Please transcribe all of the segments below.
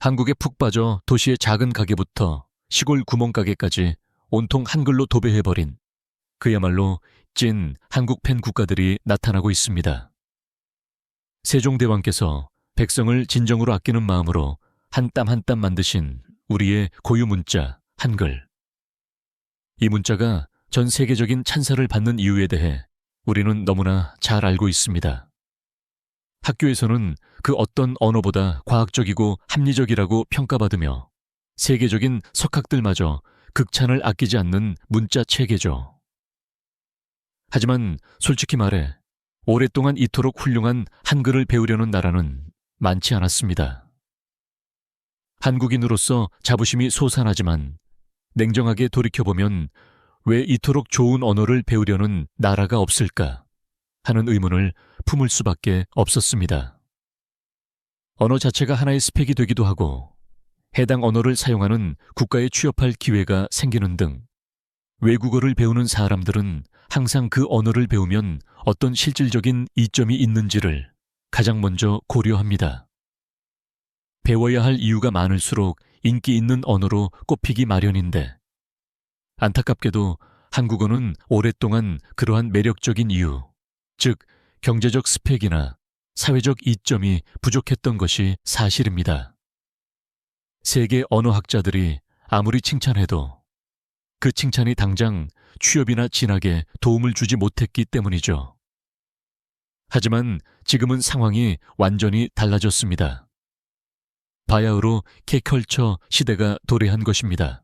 한국에 푹 빠져 도시의 작은 가게부터 시골 구멍가게까지 온통 한글로 도배해버린 그야말로 찐 한국 팬 국가들이 나타나고 있습니다. 세종대왕께서 백성을 진정으로 아끼는 마음으로 한 땀 한 땀 만드신 우리의 고유 문자, 한글. 이 문자가 전 세계적인 찬사를 받는 이유에 대해 우리는 너무나 잘 알고 있습니다. 학교에서는 그 어떤 언어보다 과학적이고 합리적이라고 평가받으며 세계적인 석학들마저 극찬을 아끼지 않는 문자 체계죠. 하지만 솔직히 말해 오랫동안 이토록 훌륭한 한글을 배우려는 나라는 많지 않았습니다. 한국인으로서 자부심이 솟아나지만 냉정하게 돌이켜보면 왜 이토록 좋은 언어를 배우려는 나라가 없을까 하는 의문을 품을 수밖에 없었습니다. 언어 자체가 하나의 스펙이 되기도 하고 해당 언어를 사용하는 국가에 취업할 기회가 생기는 등 외국어를 배우는 사람들은 항상 그 언어를 배우면 어떤 실질적인 이점이 있는지를 가장 먼저 고려합니다. 배워야 할 이유가 많을수록 인기 있는 언어로 꼽히기 마련인데 안타깝게도 한국어는 오랫동안 그러한 매력적인 이유, 즉 경제적 스펙이나 사회적 이점이 부족했던 것이 사실입니다. 세계 언어학자들이 아무리 칭찬해도 그 칭찬이 당장 취업이나 진학에 도움을 주지 못했기 때문이죠. 하지만 지금은 상황이 완전히 달라졌습니다. 바야흐로 K컬처 시대가 도래한 것입니다.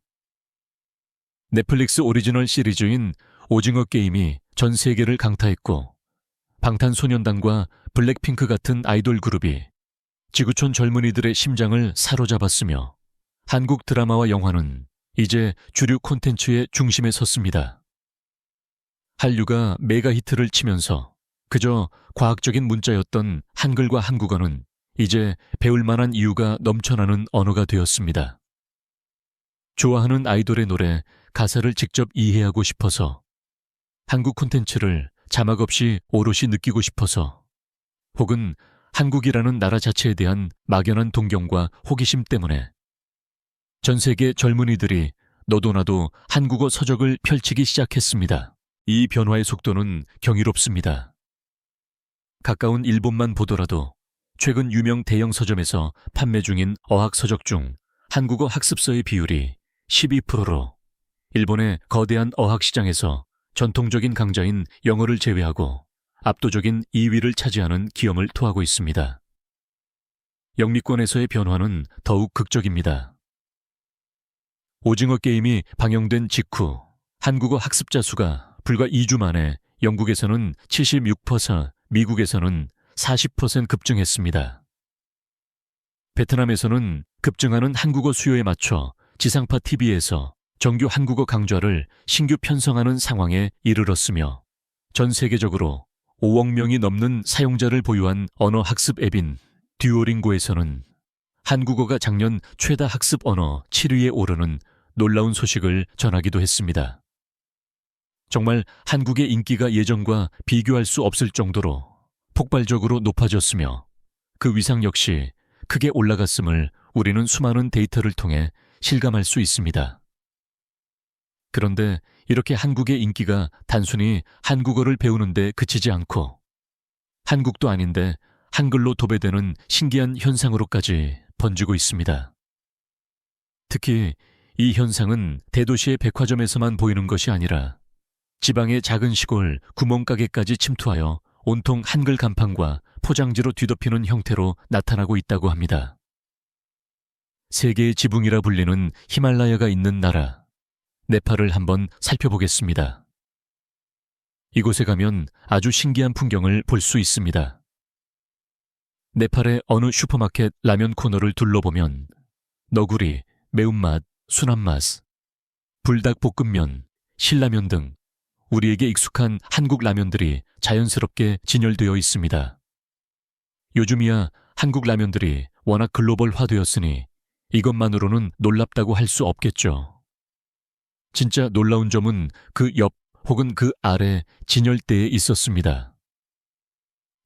넷플릭스 오리지널 시리즈인 오징어 게임이 전 세계를 강타했고 방탄소년단과 블랙핑크 같은 아이돌 그룹이 지구촌 젊은이들의 심장을 사로잡았으며 한국 드라마와 영화는 이제 주류 콘텐츠의 중심에 섰습니다. 한류가 메가 히트를 치면서 그저 과학적인 문자였던 한글과 한국어는 이제 배울 만한 이유가 넘쳐나는 언어가 되었습니다. 좋아하는 아이돌의 노래, 가사를 직접 이해하고 싶어서, 한국 콘텐츠를 자막 없이 오롯이 느끼고 싶어서, 혹은 한국이라는 나라 자체에 대한 막연한 동경과 호기심 때문에 전 세계 젊은이들이 너도 나도 한국어 서적을 펼치기 시작했습니다. 이 변화의 속도는 경이롭습니다. 가까운 일본만 보더라도 최근 유명 대형 서점에서 판매 중인 어학 서적 중 한국어 학습서의 비율이 12%로 일본의 거대한 어학 시장에서 전통적인 강자인 영어를 제외하고 압도적인 2위를 차지하는 기염을 토하고 있습니다. 영미권에서의 변화는 더욱 극적입니다. 오징어 게임이 방영된 직후 한국어 학습자 수가 불과 2주 만에 영국에서는 76%, 미국에서는 40% 급증했습니다. 베트남에서는 급증하는 한국어 수요에 맞춰 지상파 TV에서 정규 한국어 강좌를 신규 편성하는 상황에 이르렀으며 전 세계적으로 5억 명이 넘는 사용자를 보유한 언어 학습 앱인 듀오링고에서는 한국어가 작년 최다 학습 언어 7위에 오르는 놀라운 소식을 전하기도 했습니다. 정말 한국의 인기가 예전과 비교할 수 없을 정도로 폭발적으로 높아졌으며 그 위상 역시 크게 올라갔음을 우리는 수많은 데이터를 통해 실감할 수 있습니다. 그런데 이렇게 한국의 인기가 단순히 한국어를 배우는 데 그치지 않고 한국도 아닌데 한글로 도배되는 신기한 현상으로까지 번지고 있습니다. 특히 이 현상은 대도시의 백화점에서만 보이는 것이 아니라 지방의 작은 시골 구멍가게까지 침투하여 온통 한글 간판과 포장지로 뒤덮이는 형태로 나타나고 있다고 합니다. 세계의 지붕이라 불리는 히말라야가 있는 나라, 네팔을 한번 살펴보겠습니다. 이곳에 가면 아주 신기한 풍경을 볼 수 있습니다. 네팔의 어느 슈퍼마켓 라면 코너를 둘러보면 너구리, 매운맛, 순한맛, 불닭볶음면, 신라면 등 우리에게 익숙한 한국 라면들이 자연스럽게 진열되어 있습니다. 요즘이야 한국 라면들이 워낙 글로벌화되었으니 이것만으로는 놀랍다고 할 수 없겠죠. 진짜 놀라운 점은 그 옆 혹은 그 아래 진열대에 있었습니다.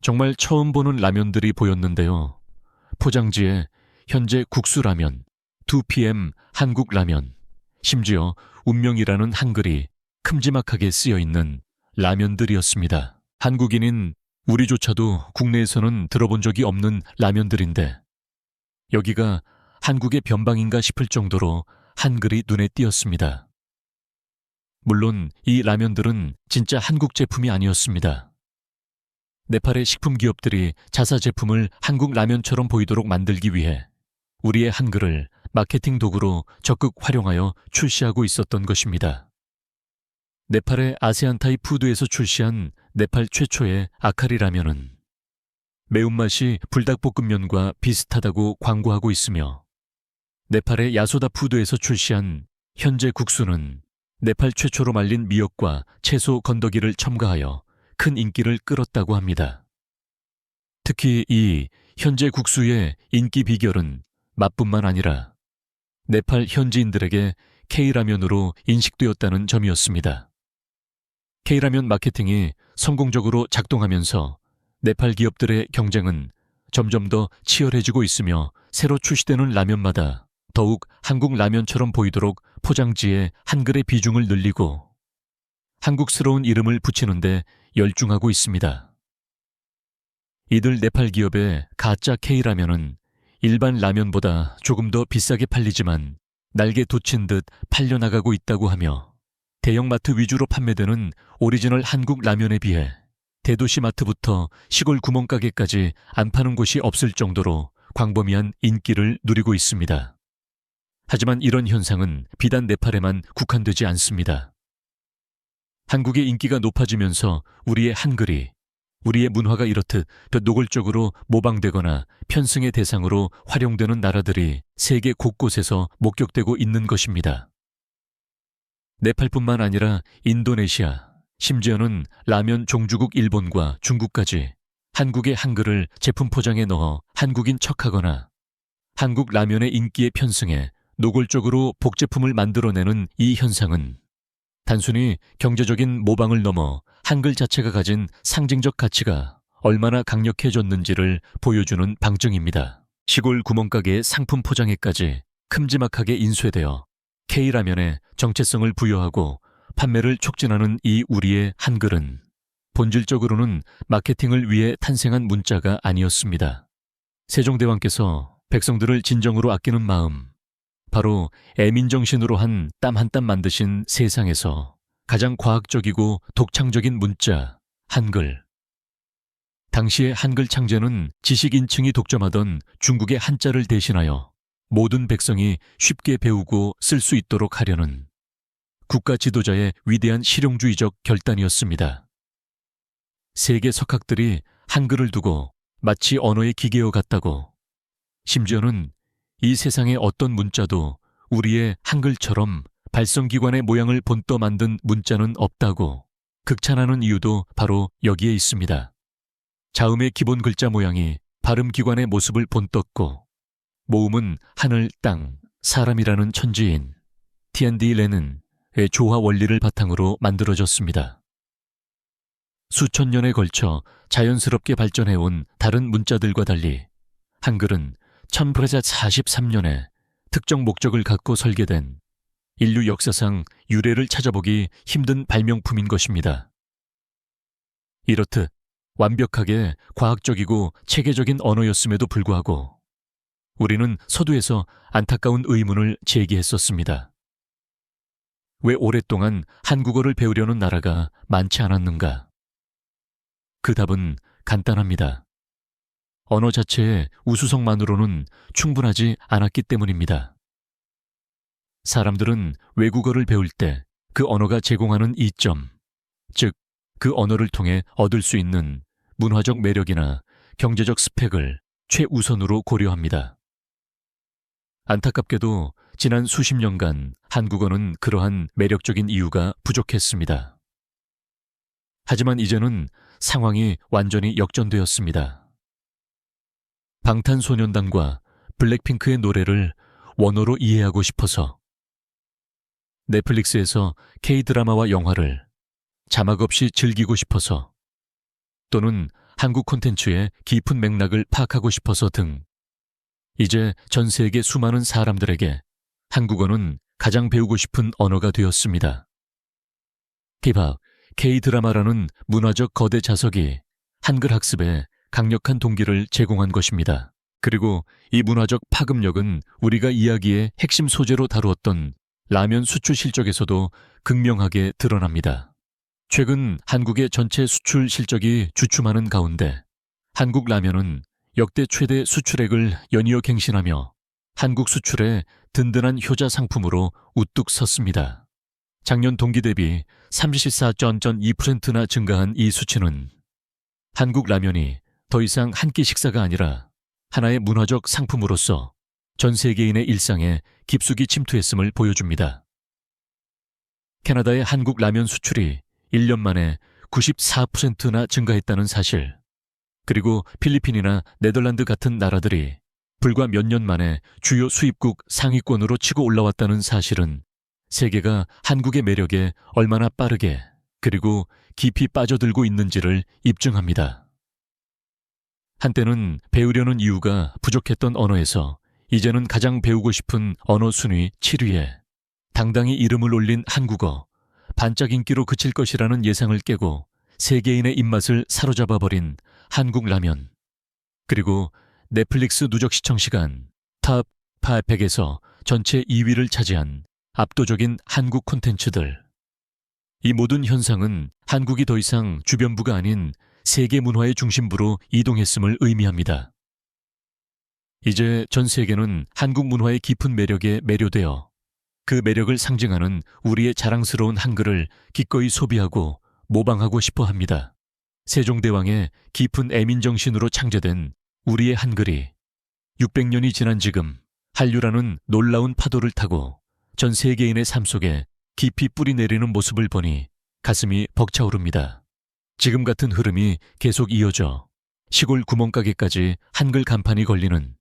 정말 처음 보는 라면들이 보였는데요. 포장지에 현재 국수라면, 2PM 한국 라면, 심지어 운명이라는 한글이 큼지막하게 쓰여 있는 라면들이었습니다. 한국인인 우리조차도 국내에서는 들어본 적이 없는 라면들인데 여기가 한국의 변방인가 싶을 정도로 한글이 눈에 띄었습니다. 물론 이 라면들은 진짜 한국 제품이 아니었습니다. 네팔의 식품 기업들이 자사 제품을 한국 라면처럼 보이도록 만들기 위해 우리의 한글을 마케팅 도구로 적극 활용하여 출시하고 있었던 것입니다. 네팔의 아세안타이 푸드에서 출시한 네팔 최초의 아카리 라면은 매운맛이 불닭볶음면과 비슷하다고 광고하고 있으며 네팔의 야소다 푸드에서 출시한 현재 국수는 네팔 최초로 말린 미역과 채소 건더기를 첨가하여 큰 인기를 끌었다고 합니다. 특히 이 현재 국수의 인기 비결은 맛뿐만 아니라 네팔 현지인들에게 K라면으로 인식되었다는 점이었습니다. K라면 마케팅이 성공적으로 작동하면서 네팔 기업들의 경쟁은 점점 더 치열해지고 있으며 새로 출시되는 라면마다 더욱 한국 라면처럼 보이도록 포장지에 한글의 비중을 늘리고 한국스러운 이름을 붙이는데 열중하고 있습니다. 이들 네팔 기업의 가짜 K라면은 일반 라면보다 조금 더 비싸게 팔리지만 날개 돋친 듯 팔려나가고 있다고 하며 대형마트 위주로 판매되는 오리지널 한국 라면에 비해 대도시 마트부터 시골 구멍가게까지 안 파는 곳이 없을 정도로 광범위한 인기를 누리고 있습니다. 하지만 이런 현상은 비단 네팔에만 국한되지 않습니다. 한국의 인기가 높아지면서 우리의 한글이, 우리의 문화가 이렇듯 더 노골적으로 모방되거나 편승의 대상으로 활용되는 나라들이 세계 곳곳에서 목격되고 있는 것입니다. 네팔뿐만 아니라 인도네시아, 심지어는 라면 종주국 일본과 중국까지 한국의 한글을 제품 포장에 넣어 한국인 척하거나 한국 라면의 인기에 편승해 노골적으로 복제품을 만들어내는 이 현상은 단순히 경제적인 모방을 넘어 한글 자체가 가진 상징적 가치가 얼마나 강력해졌는지를 보여주는 방증입니다. 시골 구멍가게의 상품 포장에까지 큼지막하게 인쇄되어 K라면에 정체성을 부여하고 판매를 촉진하는 이 우리의 한글은 본질적으로는 마케팅을 위해 탄생한 문자가 아니었습니다. 세종대왕께서 백성들을 진정으로 아끼는 마음, 바로 애민정신으로 한 땀 한 땀 만드신 세상에서 가장 과학적이고 독창적인 문자, 한글. 당시의 한글 창제는 지식인층이 독점하던 중국의 한자를 대신하여 모든 백성이 쉽게 배우고 쓸 수 있도록 하려는 국가 지도자의 위대한 실용주의적 결단이었습니다. 세계 석학들이 한글을 두고 마치 언어의 기계와 같다고, 심지어는 이 세상의 어떤 문자도 우리의 한글처럼 발성기관의 모양을 본떠 만든 문자는 없다고 극찬하는 이유도 바로 여기에 있습니다. 자음의 기본 글자 모양이 발음기관의 모습을 본떴고 모음은 하늘, 땅, 사람이라는 천지인 티안디 레는의 조화 원리를 바탕으로 만들어졌습니다. 수천 년에 걸쳐 자연스럽게 발전해온 다른 문자들과 달리 한글은 1943년에 특정 목적을 갖고 설계된 인류 역사상 유래를 찾아보기 힘든 발명품인 것입니다. 이렇듯 완벽하게 과학적이고 체계적인 언어였음에도 불구하고 우리는 서두에서 안타까운 의문을 제기했었습니다. 왜 오랫동안 한국어를 배우려는 나라가 많지 않았는가? 그 답은 간단합니다. 언어 자체의 우수성만으로는 충분하지 않았기 때문입니다. 사람들은 외국어를 배울 때 그 언어가 제공하는 이점, 즉 그 언어를 통해 얻을 수 있는 문화적 매력이나 경제적 스펙을 최우선으로 고려합니다. 안타깝게도 지난 수십 년간 한국어는 그러한 매력적인 이유가 부족했습니다. 하지만 이제는 상황이 완전히 역전되었습니다. 방탄소년단과 블랙핑크의 노래를 원어로 이해하고 싶어서, 넷플릭스에서 K드라마와 영화를 자막 없이 즐기고 싶어서, 또는 한국 콘텐츠의 깊은 맥락을 파악하고 싶어서 등 이제 전 세계 수많은 사람들에게 한국어는 가장 배우고 싶은 언어가 되었습니다. 기박, K-드라마라는 문화적 거대 자석이 한글 학습에 강력한 동기를 제공한 것입니다. 그리고 이 문화적 파급력은 우리가 이야기의 핵심 소재로 다루었던 라면 수출 실적에서도 극명하게 드러납니다. 최근 한국의 전체 수출 실적이 주춤하는 가운데 한국 라면은 역대 최대 수출액을 연이어 갱신하며 한국 수출의 든든한 효자 상품으로 우뚝 섰습니다. 작년 동기 대비 34.2%나 증가한 이 수치는 한국 라면이 더 이상 한 끼 식사가 아니라 하나의 문화적 상품으로서 전 세계인의 일상에 깊숙이 침투했음을 보여줍니다. 캐나다의 한국 라면 수출이 1년 만에 94%나 증가했다는 사실, 그리고 필리핀이나 네덜란드 같은 나라들이 불과 몇 년 만에 주요 수입국 상위권으로 치고 올라왔다는 사실은 세계가 한국의 매력에 얼마나 빠르게 그리고 깊이 빠져들고 있는지를 입증합니다. 한때는 배우려는 이유가 부족했던 언어에서 이제는 가장 배우고 싶은 언어 순위 7위에 당당히 이름을 올린 한국어, 반짝 인기로 그칠 것이라는 예상을 깨고 세계인의 입맛을 사로잡아버린 한국 라면, 그리고 넷플릭스 누적 시청 시간 탑 800에서 전체 2위를 차지한 압도적인 한국 콘텐츠들. 이 모든 현상은 한국이 더 이상 주변부가 아닌 세계 문화의 중심부로 이동했음을 의미합니다. 이제 전 세계는 한국 문화의 깊은 매력에 매료되어 그 매력을 상징하는 우리의 자랑스러운 한글을 기꺼이 소비하고 모방하고 싶어 합니다. 세종대왕의 깊은 애민정신으로 창제된 우리의 한글이 600년이 지난 지금 한류라는 놀라운 파도를 타고 전 세계인의 삶 속에 깊이 뿌리 내리는 모습을 보니 가슴이 벅차오릅니다. 지금 같은 흐름이 계속 이어져 시골 구멍가게까지 한글 간판이 걸리는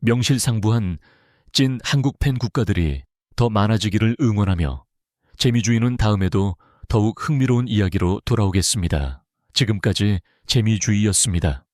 명실상부한 찐 한국 팬 국가들이 더 많아지기를 응원하며 재미주의는 다음에도 더욱 흥미로운 이야기로 돌아오겠습니다. 지금까지 재미주의였습니다.